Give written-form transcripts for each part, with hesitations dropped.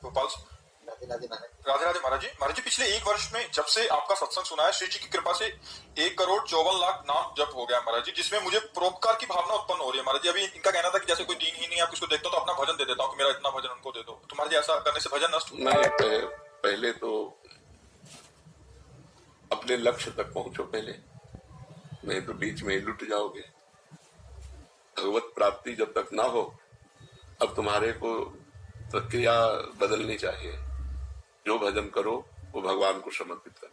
गोपाल से। राधे राधे महाराज। राधे राधे महाराज जी। महाराज जी, पिछले एक वर्ष में जब से आपका सत्संग सुना है, श्री जी की कृपा से 1,54,00,000 नाम जप हो गया महाराज जी, जिसमें मुझे परोपकार की भावना उत्पन्न हो रही है महाराज जी। अभी इनका कहना था कि जैसे कोई दीन ही नहीं, आप किसको देखते हो तो अपना भजन दे देता हूँ कि मेरा इतना भजन उनको दे दो। तो महाराज जी, ऐसा करने से भजन नष्ट होता है? पहले तो अपने लक्ष्य तक पहुंचो पहले, नहीं तो बीच में ही लुट जाओगे। भगवत प्राप्ति जब तक ना हो, अब तुम्हारे को प्रक्रिया बदलनी चाहिए। जो भजन करो वो भगवान को समर्पित करो,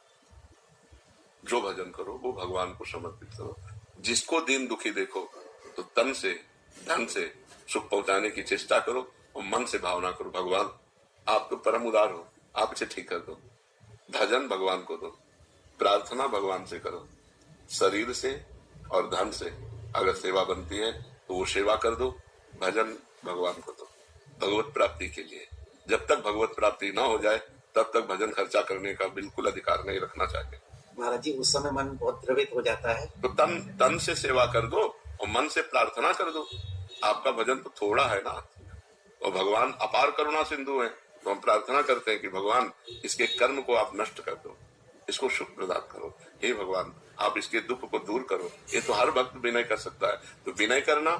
जो भजन करो वो भगवान को समर्पित करो। जिसको दीन दुखी देखो तो तन से धन से सुख पहुंचाने की चेष्टा करो और मन से भावना करो, भगवान आप तो परम उदार हो, आप इसे ठीक कर दो। भजन भगवान को दो, प्रार्थना भगवान से करो। शरीर से और धन से अगर सेवा बनती है तो वो सेवा कर दो, भजन भगवान को दो भगवत प्राप्ति के लिए। जब तक भगवत प्राप्ति ना हो जाए तब तक भजन खर्चा करने का बिल्कुल अधिकार नहीं रखना चाहिए। महाराज जी, उस समय मन बहुत द्रवित हो जाता है, तो तन से सेवा कर दो और मन से प्रार्थना कर दो। आपका भजन तो थोड़ा है ना, और भगवान अपार करुणा सिंधु है, तो हम प्रार्थना करते हैं कि भगवान इसके कर्म को आप नष्ट कर दो, इसको सुख प्रदान करो। हे भगवान, आप इसके दुख को दूर करो। ये तो हर भक्त विनय कर सकता है। तो विनय करना,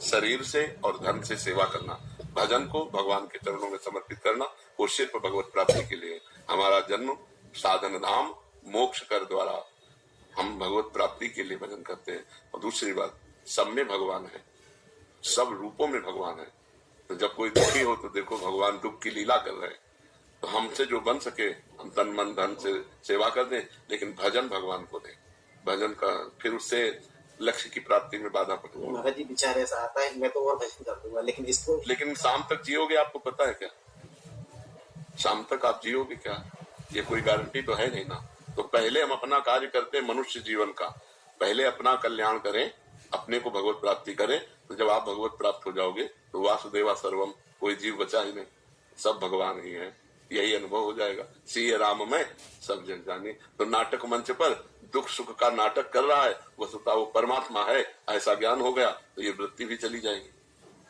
शरीर से और धन से सेवा करना, भजन को भगवान के चरणों में समर्पित करना, वो सिर्फ भगवत प्राप्ति के लिए। हमारा जन्म साधन धाम मोक्ष कर द्वारा हम भगवत प्राप्ति के लिए भजन करते हैं। और दूसरी बात, सब में भगवान है, सब रूपों में भगवान है। तो जब कोई दुखी हो तो देखो भगवान दुख की लीला कर रहे हैं। तो हमसे जो बन सके हम तन मन धन से सेवा कर दें, लेकिन भजन भगवान को दें। भजन का फिर उससे लक्ष्य की प्राप्ति में बाधा पड़ेगी। महाराज जी, विचार ऐसा आता है मैं तो और भजन कर दूंगा, लेकिन शाम तक जियोगे आपको पता है क्या? शाम तक आप जियोगे क्या? ये कोई गारंटी तो है नहीं ना। तो पहले हम अपना कार्य करते हैं मनुष्य जीवन का, पहले अपना कल्याण करें, अपने को भगवत प्राप्ति करें। तो जब आप भगवत प्राप्त हो जाओगे तो वासुदेवा सर्वम, कोई जीव बचा ही नहीं, सब भगवान ही है। यही अनुभव हो जाएगा। सिय राम में सब जग जानी। तो नाटक मंच पर दुख सुख का नाटक कर रहा है, वस्तुतः वो परमात्मा है, ऐसा ज्ञान हो गया तो ये वृत्ति भी चली जाएगी।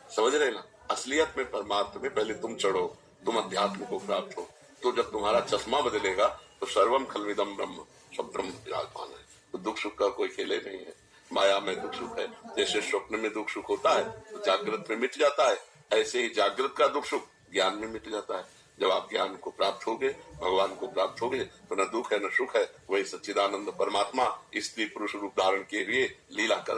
समझ रहे ना? असलियत में परमात्मा में पहले तुम चढ़ो, तुम अध्यात्म को प्राप्त हो। तो जब तुम्हारा चश्मा बदलेगा तो सर्वम खलविदम ब्रह्म, सब ब्रह्म विराजमान है। तो दुख सुख का कोई खेले नहीं है। माया में दुख सुख है। जैसे स्वप्न में दुख सुख होता है तो जागृत में मिट जाता है, ऐसे ही जागृत का दुख सुख ज्ञान में मिट जाता है। जब आप ज्ञान को प्राप्त होगे, भगवान को प्राप्त होगे, तो न दुख है न सुख है। वही सच्चिदानंद परमात्मा स्त्री पुरुष रूप धारण किए हुए लीला कर